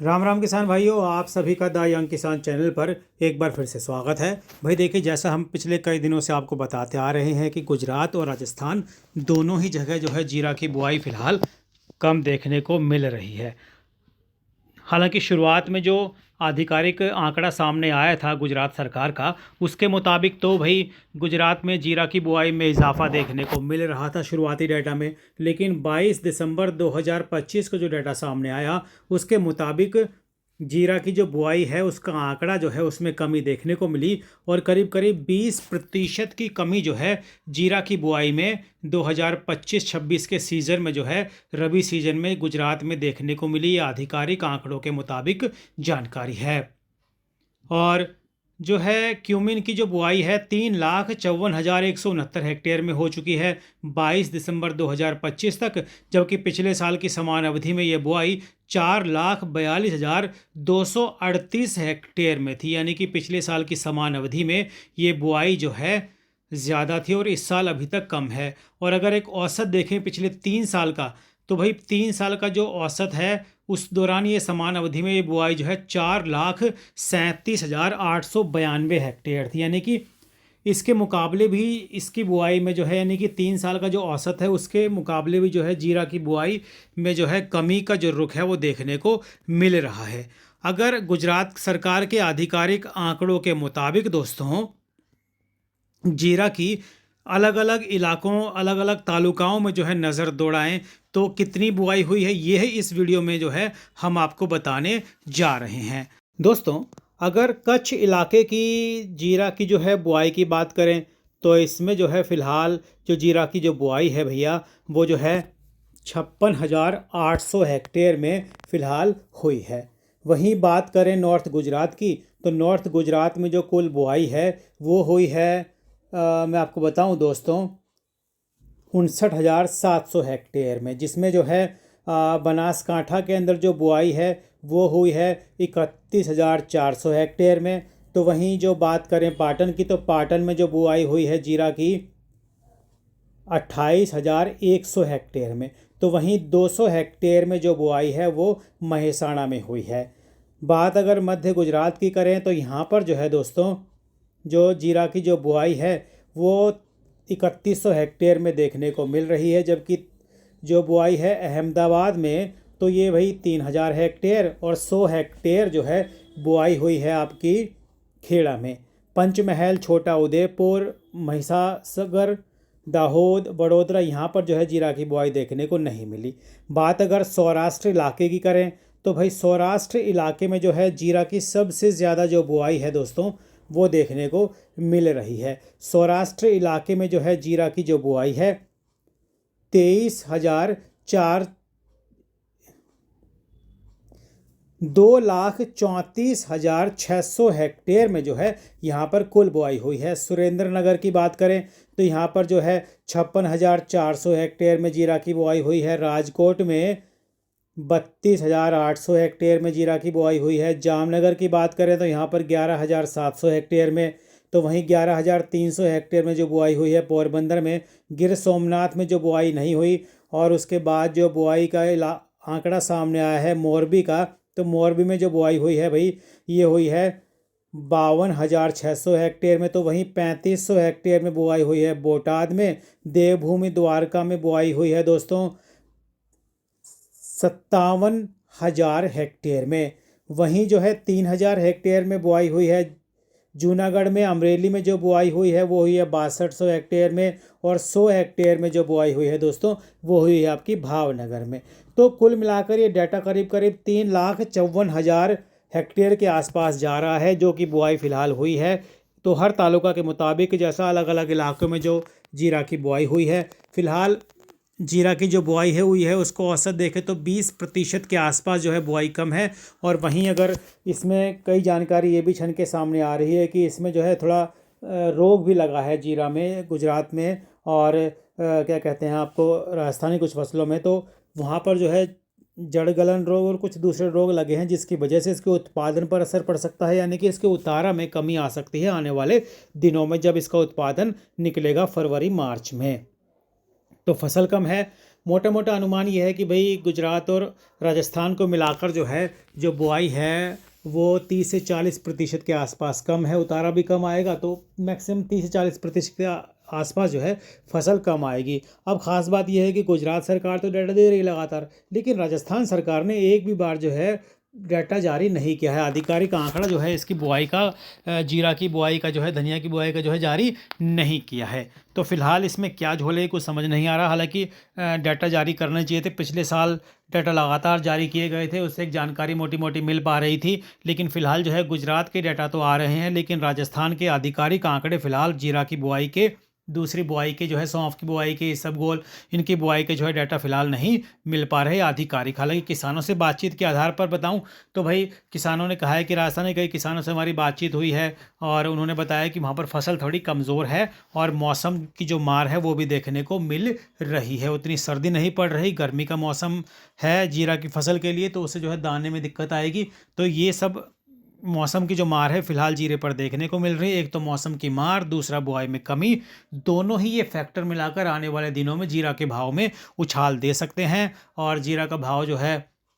राम राम किसान भाइयों, आप सभी का द यंग किसान चैनल पर एक बार फिर से स्वागत है। भाई देखिए, जैसा हम पिछले कई दिनों से आपको बताते आ रहे हैं कि गुजरात और राजस्थान दोनों ही जगह जो है जीरा की बुआई फिलहाल कम देखने को मिल रही है। हालांकि शुरुआत में जो आधिकारिक आंकड़ा सामने आया था गुजरात सरकार का, उसके मुताबिक तो भाई गुजरात में जीरा की बुआई में इजाफा देखने को मिल रहा था शुरुआती डाटा में। लेकिन 22 दिसंबर 2025 को जो डाटा सामने आया, उसके मुताबिक जीरा की जो बुआई है उसका आंकड़ा जो है उसमें कमी देखने को मिली और करीब करीब 20% की कमी जो है जीरा की बुआई में 2025-26 के सीज़न में जो है रबी सीजन में गुजरात में देखने को मिली। ये आधिकारिक आंकड़ों के मुताबिक जानकारी है। और जो है क्यूमिन की जो बुआई है 3,54,169 हेक्टेयर में हो चुकी है 22 दिसंबर 2025 तक, जबकि पिछले साल की समान अवधि में ये बुआई 4,42,238 हेक्टेयर में थी। यानी कि पिछले साल की समान अवधि में ये बुआई जो है ज़्यादा थी और इस साल अभी तक कम है। और अगर एक औसत देखें पिछले 3 साल का, तो भाई 3 साल का जो औसत है उस दौरान ये समान अवधि में ये बुआई जो है 4,37,892 हेक्टेयर थी। यानी कि इसके मुकाबले भी इसकी बुआई में जो है, यानी कि 3 साल का जो औसत है उसके मुकाबले भी जो है जीरा की बुआई में जो है कमी का जो रुख है वो देखने को मिल रहा है। अगर गुजरात सरकार के आधिकारिक आंकड़ों के मुताबिक दोस्तों, जीरा की अलग अलग इलाकों, अलग अलग तालुकाओं में जो है नज़र दौड़ाएं तो कितनी बुआई हुई है, ये इस वीडियो में जो है हम आपको बताने जा रहे हैं। दोस्तों, अगर कच्छ इलाके की जीरा की जो है बुआई की बात करें तो इसमें जो है फ़िलहाल जो जीरा की जो बुआई है भैया वो जो है 56,800 हेक्टेयर में फ़िलहाल हुई है। वहीं बात करें नॉर्थ गुजरात की, तो नॉर्थ गुजरात में जो कुल बुआई है वो हुई है मैं आपको बताऊं दोस्तों 59,700 हेक्टेयर में, जिसमें जो है बनासकांठा के अंदर जो बुआई है वो हुई है 31,400 हेक्टेयर में। तो वहीं जो बात करें पाटन की, तो पाटन में जो बुआई हुई है जीरा की 28,100 हेक्टेयर में। तो वहीं 200 हेक्टेयर में जो बुआई है वो महेसाणा में हुई है। बात अगर मध्य गुजरात की करें तो यहाँ पर जो है दोस्तों जो जीरा की जो बुआई है वो 3100 हेक्टेयर में देखने को मिल रही है, जबकि जो बुआई है अहमदाबाद में तो ये भाई 3,000 हेक्टेयर और 100 हेक्टेयर जो है बुआई हुई है आपकी खेड़ा में। पंचमहल, छोटा उदेपुर, महिसागर, दाहोद, बड़ोदरा, यहाँ पर जो है जीरा की बुआई देखने को नहीं मिली। बात अगर सौराष्ट्र इलाके की करें तो भाई सौराष्ट्र इलाके में जो है जीरा की सबसे ज़्यादा जो बुआई है दोस्तों वो देखने को मिल रही है। सौराष्ट्र इलाके में जो है जीरा की जो बुआई है 2,34,600 हेक्टेयर में जो है यहाँ पर कुल बुआई हुई है। सुरेंद्र नगर की बात करें तो यहाँ पर जो है 56,400 हेक्टेयर में जीरा की बुआई हुई है। राजकोट में 32,800 हेक्टेयर में जीरा की बुआई हुई है। जामनगर की बात करें तो यहाँ पर 11,700 हेक्टेयर में, तो वहीं 11,300 हेक्टेयर में जो बुआई हुई है पोरबंदर में। गिर सोमनाथ में जो बुआई नहीं हुई। और उसके बाद जो बुआई का आंकड़ा सामने आया है मोरबी का, तो मोरबी में जो बुआई हुई है भाई ये हुई है 52,600 हेक्टेयर में। तो वहीं 3,500 हेक्टेयर में बुआई हुई है बोटाद में। देवभूमि द्वारका में बुआई हुई है दोस्तों 57,000 हेक्टेयर में। वहीं जो है 3,000 हेक्टेयर में बुआई हुई है जूनागढ़ में। अमरेली में जो बुआई हुई है वो हुई है 6200 हेक्टेयर में। और 100 हेक्टेयर में जो बुआई हुई है दोस्तों वो हुई है आपकी भावनगर में। तो कुल मिलाकर ये डाटा करीब करीब 3,54,000 हेक्टेयर के आसपास जा रहा है जो कि बुआई फ़िलहाल हुई है। तो हर तालुका के मुताबिक जैसा अलग अलग इलाकों में जो जीरा की बुआई हुई है, फ़िलहाल जीरा की जो बुआई है हुई है उसको औसत देखें तो 20% के आसपास जो है बुआई कम है। और वहीं अगर इसमें कई जानकारी ये भी छन के सामने आ रही है कि इसमें जो है थोड़ा रोग भी लगा है जीरा में गुजरात में, और क्या कहते हैं आपको राजस्थानी कुछ फसलों में, तो वहाँ पर जो है जड़ गलन रोग और कुछ दूसरे रोग लगे हैं जिसकी वजह से इसके उत्पादन पर असर पड़ सकता है। यानी कि इसके उतारा में कमी आ सकती है आने वाले दिनों में जब इसका उत्पादन निकलेगा फरवरी मार्च में। तो फसल कम है मोटा मोटा अनुमान ये है कि भाई गुजरात और राजस्थान को मिलाकर जो है जो बुआई है वो 30 से 40% के आसपास कम है, उतारा भी कम आएगा, तो मैक्सिमम 30 से 40% के आसपास जो है फसल कम आएगी। अब ख़ास बात यह है कि गुजरात सरकार तो डाटा दे रही है लगातार, लेकिन राजस्थान सरकार ने एक भी बार जो है डाटा जारी नहीं किया है। आधिकारिक आंकड़ा जो है इसकी बुआई का, जीरा की बुआई का जो है, धनिया की बुआई का जो है जारी नहीं किया है। तो फिलहाल इसमें क्या झोल है कुछ समझ नहीं आ रहा। हालांकि डाटा जारी करने चाहिए थे, पिछले साल डाटा लगातार जारी किए गए थे, उससे एक जानकारी मोटी मोटी मिल पा रही थी। लेकिन फिलहाल जो है गुजरात के डाटा तो आ रहे हैं, लेकिन राजस्थान के आधिकारिक आंकड़े फिलहाल जीरा की बुआई के, दूसरी बुआई के जो है, सौंफ की बुआई के, इसबगोल, इनकी बुआई के जो है डाटा फिलहाल नहीं मिल पा रहे आधिकारिक। हालांकि किसानों से बातचीत के आधार पर बताऊं तो भाई किसानों ने कहा है कि राजस्थान के कई किसानों से हमारी बातचीत हुई है और उन्होंने बताया कि वहाँ पर फसल थोड़ी कमज़ोर है और मौसम की जो मार है वो भी देखने को मिल रही है। उतनी सर्दी नहीं पड़ रही, गर्मी का मौसम है जीरा की फसल के लिए, तो उससे जो है दाने में दिक्कत आएगी। तो ये सब मौसम की जो मार है फिलहाल जीरे पर देखने को मिल रही है। एक तो मौसम की मार, दूसरा बुआई में कमी, दोनों ही ये फैक्टर मिलाकर आने वाले दिनों में जीरा के भाव में उछाल दे सकते हैं और जीरा का भाव जो है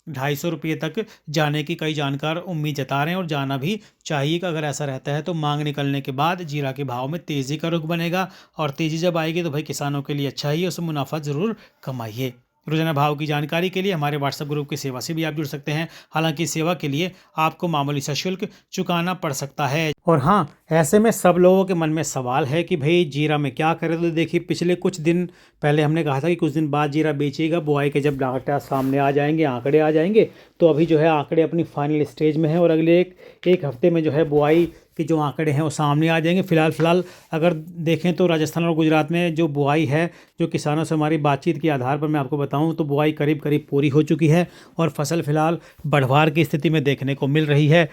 250 रुपये तक जाने की कई जानकार उम्मीद जता रहे हैं और जाना भी चाहिए कि अगर ऐसा रहता है तो मांग निकलने के बाद जीरा के भाव में तेज़ी का रुख बनेगा और तेज़ी जब आएगी तो भाई किसानों के लिए अच्छा ही है, उसमें मुनाफा ज़रूर कमाइए। रोजाना भाव की जानकारी के लिए हमारे व्हाट्सएप ग्रुप की सेवा से भी आप जुड़ सकते हैं। हालांकि सेवा के लिए आपको मामूली सा शुल्क चुकाना पड़ सकता है। और हाँ, ऐसे में सब लोगों के मन में सवाल है कि भाई जीरा में क्या करें। तो देखिए पिछले कुछ दिन पहले हमने कहा था कि कुछ दिन बाद जीरा बेचिएगा, बुआई के जब डाटा सामने आ जाएंगे, आंकड़े आ जाएंगे, तो अभी जो है आंकड़े अपनी फाइनल स्टेज में है और अगले एक हफ्ते में जो है बुआई कि जो आंकड़े हैं वो सामने आ जाएंगे। फिलहाल अगर देखें तो राजस्थान और गुजरात में जो बुआई है, जो किसानों से हमारी बातचीत के आधार पर मैं आपको बताऊं तो बुआई करीब करीब पूरी हो चुकी है और फसल फिलहाल बढ़वार की स्थिति में देखने को मिल रही है।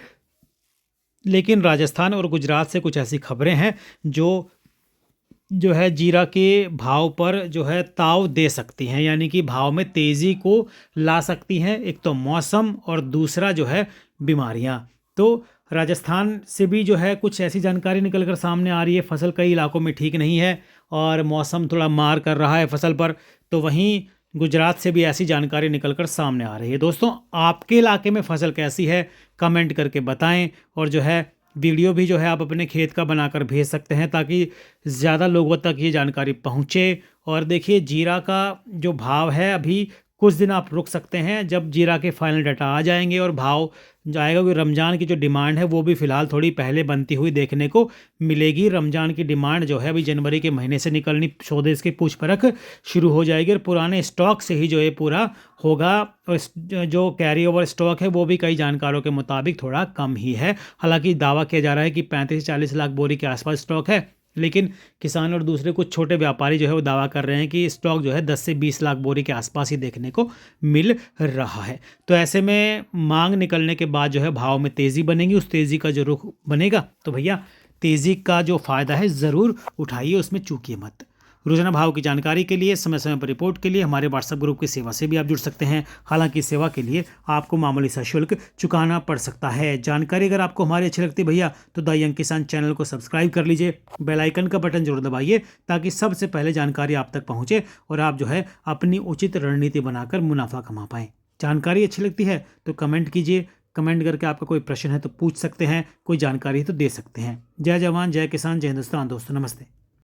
लेकिन राजस्थान और गुजरात से कुछ ऐसी खबरें हैं जो है जीरा के भाव पर जो है ताव दे सकती हैं, यानी कि भाव में तेज़ी को ला सकती हैं। एक तो मौसम और दूसरा जो है बीमारियां। तो राजस्थान से भी जो है कुछ ऐसी जानकारी निकल कर सामने आ रही है, फसल कई इलाकों में ठीक नहीं है और मौसम थोड़ा मार कर रहा है फसल पर। तो वहीं गुजरात से भी ऐसी जानकारी निकल कर सामने आ रही है। दोस्तों, आपके इलाके में फसल कैसी है कमेंट करके बताएं और जो है वीडियो भी जो है आप अपने खेत का बनाकर भेज सकते हैं ताकि ज़्यादा लोगों तक ये जानकारी पहुँचे। और देखिए जीरा का जो भाव है अभी कुछ दिन आप रुक सकते हैं, जब जीरा के फाइनल डाटा आ जाएंगे और भाव जाएगा, क्योंकि रमज़ान की जो डिमांड है वो भी फ़िलहाल थोड़ी पहले बनती हुई देखने को मिलेगी। रमज़ान की डिमांड जो है अभी जनवरी के महीने से निकलनी, सौदे इसकी पूछ परख शुरू हो जाएगी और पुराने स्टॉक से ही जो है पूरा होगा। और जो कैरी ओवर स्टॉक है वो भी कई जानकारों के मुताबिक थोड़ा कम ही है। हालांकि दावा किया जा रहा है कि 35 से 40 लाख बोरी के आसपास स्टॉक है, लेकिन किसान और दूसरे कुछ छोटे व्यापारी जो है वो दावा कर रहे हैं कि स्टॉक जो है 10 से 20 लाख बोरी के आसपास ही देखने को मिल रहा है। तो ऐसे में मांग निकलने के बाद जो है भाव में तेज़ी बनेगी, उस तेज़ी का जो रुख बनेगा तो भैया तेज़ी का जो फ़ायदा है ज़रूर उठाइए, उसमें चूकिए मत। रोजाना भाव की जानकारी के लिए, समय समय पर रिपोर्ट के लिए हमारे व्हाट्सएप ग्रुप की सेवा से भी आप जुड़ सकते हैं। हालांकि सेवा के लिए आपको मामूली सा शुल्क चुकाना पड़ सकता है। जानकारी अगर आपको हमारी अच्छी लगती है भैया तो द यंग किसान चैनल को सब्सक्राइब कर लीजिए, बेल आइकन का बटन जरूर दबाइए ताकि सबसे पहले जानकारी आप तक पहुँचे और आप जो है अपनी उचित रणनीति बनाकर मुनाफा कमा पाएँ। जानकारी अच्छी लगती है तो कमेंट कीजिए, कमेंट करके आपका कोई प्रश्न है तो पूछ सकते हैं, कोई जानकारी है तो दे सकते हैं। जय जवान जय किसान जय हिंदुस्तान। दोस्तों नमस्ते।